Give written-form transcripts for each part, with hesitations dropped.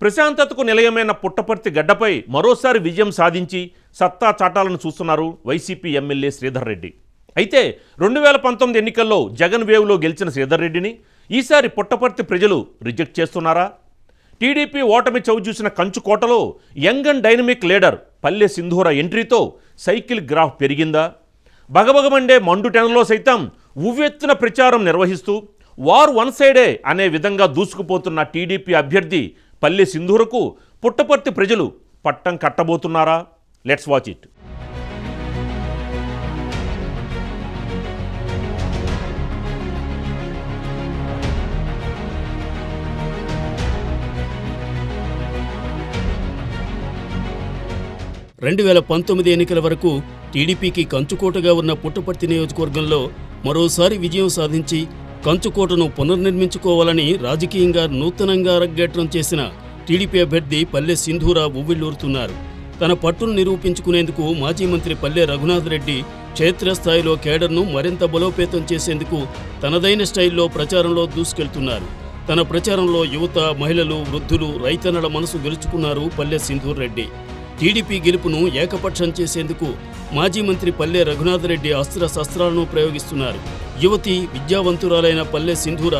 ప్రశాంతతకు నిలయమైన పుట్టపర్తి గడ్డపై మరోసారి విజయం సాధించి సత్తా చాటాలను చూస్తున్నారు వైసీపీ ఎమ్మెల్యే శ్రీధర్ రెడ్డి. అయితే 2019 ఎన్నికల్లో జగన్ వేవ్లో గెలిచిన శ్రీధర్ రెడ్డిని ఈసారి పుట్టపర్తి ప్రజలు రిజెక్ట్ చేస్తున్నారా? టీడీపీ ఓటమి చవిచూసిన కంచుకోటలో యంగ్ అండ్ డైనమిక్ లీడర్ పల్లె సింధూర ఎంట్రీతో సైకిల్ గ్రాఫ్ పెరిగిందా? బగబగమండే మండుటెనలో సైతం ఉవ్వెత్తున ప్రచారం నిర్వహిస్తూ వార్ వన్ సైడే అనే విధంగా దూసుకుపోతున్న టీడీపీ అభ్యర్థి పల్లె సింధూరకు పుట్టపర్తి ప్రజలు పట్టం కట్టబోతున్నారా? Let's watch it. ఎన్నికల వరకు టీడీపీకి కంచుకోటగా ఉన్న పుట్టపర్తి నియోజకవర్గంలో మరోసారి విజయం సాధించి కంచుకోటను పునర్నిర్మించుకోవాలని రాజకీయంగా నూతనంగా అరగ్గేట్రం చేసిన టీడీపీ అభ్యర్థి పల్లె సింధూర ఉవ్విళ్లూరుతున్నారు. తన పట్టును నిరూపించుకునేందుకు మాజీ మంత్రి పల్లె రఘునాథ్ రెడ్డి క్షేత్రస్థాయిలో కేడర్ను మరింత బలోపేతం చేసేందుకు తనదైన స్టైల్లో ప్రచారంలో దూసుకెళ్తున్నారు. తన ప్రచారంలో యువత, మహిళలు, వృద్ధులు, రైతన్నల మనసు గెలుచుకున్నారు పల్లె సింధూర్ రెడ్డి. టీడీపీ గెలుపును ఏకపక్షం చేసేందుకు మాజీ మంత్రి పల్లె రఘునాథ్ రెడ్డి అస్త్రశస్త్రాలను ప్రయోగిస్తున్నారు. యువతి, విద్యావంతురాలైన పల్లె సింధూర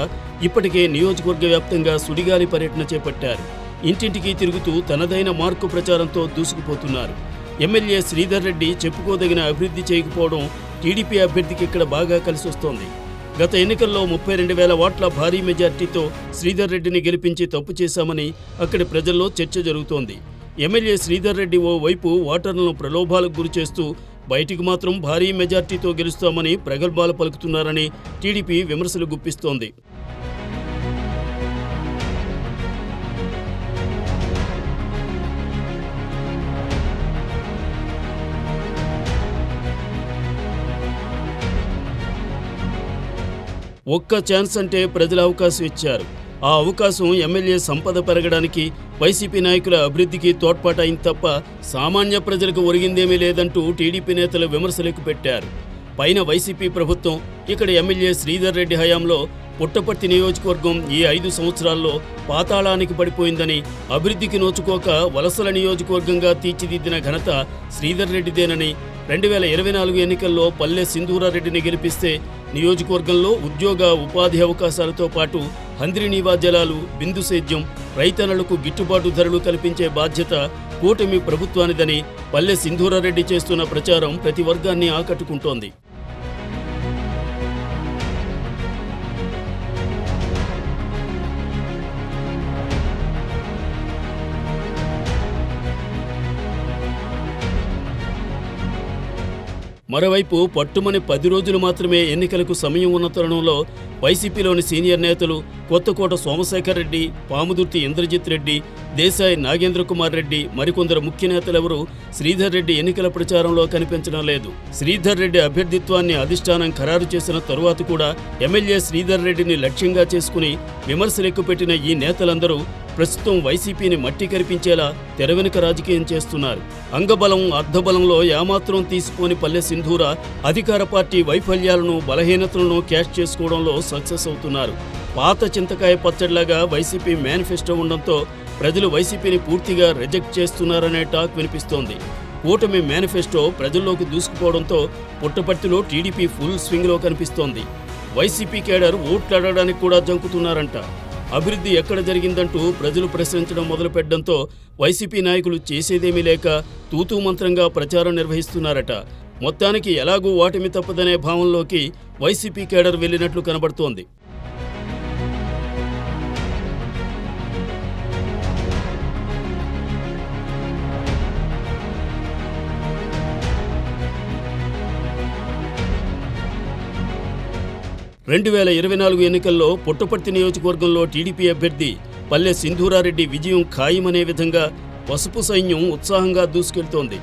ఇప్పటికే నియోజకవర్గ వ్యాప్తంగా సుడిగాలి పర్యటన చేపట్టారు. ఇంటింటికి తిరుగుతూ తనదైన మార్కు ప్రచారంతో దూసుకుపోతున్నారు. ఎమ్మెల్యే శ్రీధర్ రెడ్డి చెప్పుకోదగిన అభివృద్ధి చేయకపోవడం టీడీపీ అభ్యర్థికి ఇక్కడ బాగా కలిసొస్తోంది. గత ఎన్నికల్లో 32,000 ఓట్ల భారీ మెజార్టీతో శ్రీధర్ రెడ్డిని గెలిపించి తప్పు చేశామని అక్కడి ప్రజల్లో చర్చ జరుగుతోంది. ఎమ్మెల్యే శ్రీధర్ రెడ్డి ఓ వైపు ఓటర్లను ప్రలోభాలకు గురిచేస్తూ బయటికి మాత్రం భారీ మెజార్టీతో గెలుస్తామని ప్రగల్భాలు పలుకుతున్నారని టీడీపీ విమర్శలు గుప్పిస్తోంది. ఒక్క ఛాన్స్ అంటే ప్రజలు అవకాశం ఇచ్చారు. ఆ అవకాశం ఎమ్మెల్యే సంపద పెరగడానికి, వైసీపీ నాయకుల అభివృద్ధికి తోడ్పాటైంది తప్ప సామాన్య ప్రజలకు ఒరిగిందేమీ లేదంటూ టీడీపీ నేతలు విమర్శలకు పెట్టారు. పైన వైసీపీ ప్రభుత్వం, ఇక్కడ ఎమ్మెల్యే శ్రీధర్ రెడ్డి హయాంలో పుట్టపర్తి నియోజకవర్గం ఈ 5 సంవత్సరాల్లో పాతాళానికి పడిపోయిందని, అభివృద్ధికి నోచుకోక వలసల నియోజకవర్గంగా తీర్చిదిద్దిన ఘనత శ్రీధర్ రెడ్డిదేనని, 2024 ఎన్నికల్లో పల్లె సింధూరారెడ్డిని గెలిపిస్తే నియోజకవర్గంలో ఉద్యోగ, ఉపాధి అవకాశాలతో పాటు హంద్రీనీవా జలాలు, బిందు సేద్యం, రైతన్నలకు గిట్టుబాటు ధరలు కల్పించే బాధ్యత కూటమి ప్రభుత్వానిదని పల్లె సింధూరారెడ్డి చేస్తున్న ప్రచారం ప్రతి వర్గాన్ని ఆకట్టుకుంటోంది. మరోవైపు పట్టుమని 10 రోజులు మాత్రమే ఎన్నికలకు సమయం ఉన్న తరుణంలో వైసీపీలోని సీనియర్ నేతలు కొత్తకోట సోమశేఖర్ రెడ్డి, పాముదుర్తి ఇంద్రజిత్ రెడ్డి, దేశాయి నాగేంద్ర కుమార్ రెడ్డి, మరికొందరు ముఖ్య నేతలెవరూ శ్రీధర్ రెడ్డి ఎన్నికల ప్రచారంలో కనిపించడం లేదు. శ్రీధర్ రెడ్డి అభ్యర్థిత్వాన్ని అధిష్టానం ఖరారు చేసిన తరువాత కూడా ఎమ్మెల్యే శ్రీధర్ రెడ్డిని లక్ష్యంగా చేసుకుని విమర్శలెక్కుపెట్టిన ఈ నేతలందరూ ప్రస్తుతం వైసీపీని మట్టి కరిపించేలా తెరవెనుక రాజకీయం చేస్తున్నారు. అంగబలం, అర్ధబలంలో ఏమాత్రం తీసిపోని పల్లె సింధూర అధికార పార్టీ వైఫల్యాలను, బలహీనతలను క్యాష్ చేసుకోవడంలో సక్సెస్ అవుతున్నారు. పాత చింతకాయ పచ్చడిలాగా వైసీపీ మేనిఫెస్టో ఉండడంతో ప్రజలు వైసీపీని పూర్తిగా రిజెక్ట్ చేస్తున్నారనే టాక్ వినిపిస్తోంది. కూటమి మేనిఫెస్టో ప్రజల్లోకి దూసుకుపోవడంతో పుట్టపర్తిలో టీడీపీ ఫుల్ స్వింగ్లో కనిపిస్తోంది. వైసీపీ కేడర్ ఓట్లాడడానికి కూడా జంకుతున్నారంట. అభివృద్ధి ఎక్కడ జరిగిందంటూ ప్రజలు ప్రశ్నించడం మొదలుపెట్టడంతో వైసీపీ నాయకులు చేసేదేమీ లేక తూతూ మంత్రంగా ప్రచారం నిర్వహిస్తున్నారట. మొత్తానికి ఎలాగూ ఓటమి తప్పదనే భావంలోకి వైసీపీ కేడర్ వెళ్ళినట్లు కనబడుతోంది. ఎన్నికల్లో పుట్టపర్తి నియోజకవర్గంలో టీడీపీ అభ్యర్థి పల్లె సింధూరారెడ్డి విజయం ఖాయమనే విధంగా పసుపు సైన్యం ఉత్సాహంగా దూసుకెళ్తోంది.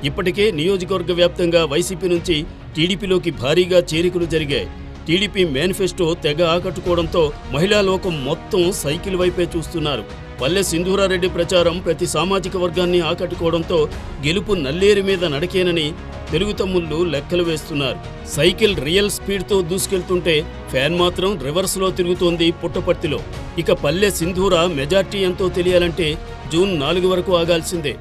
ఇప్పటికే నియోజకవర్గ వ్యాప్తంగా వైసీపీ నుంచి టీడీపీలోకి భారీగా చేరికలు జరిగాయి. టీడీపీ మేనిఫెస్టో తెగ ఆకట్టుకోవడంతో మహిళా లోకం మొత్తం సైకిల్ వైపే చూస్తున్నారు. పల్లె సింధూరారెడ్డి ప్రచారం ప్రతి సామాజిక వర్గాన్ని ఆకట్టుకోవడంతో గెలుపు నల్లేరు మీద నడకేనని తెలుగు తమ్ముళ్ళు లెక్కలు వేస్తున్నారు. సైకిల్ రియల్ స్పీడ్తో దూసుకెళ్తుంటే ఫ్యాన్ మాత్రం రివర్స్లో తిరుగుతోంది పుట్టపర్తిలో. ఇక పల్లె సింధూర మెజార్టీ ఎంతో తెలియాలంటే జూన్ 4 వరకు ఆగాల్సిందే.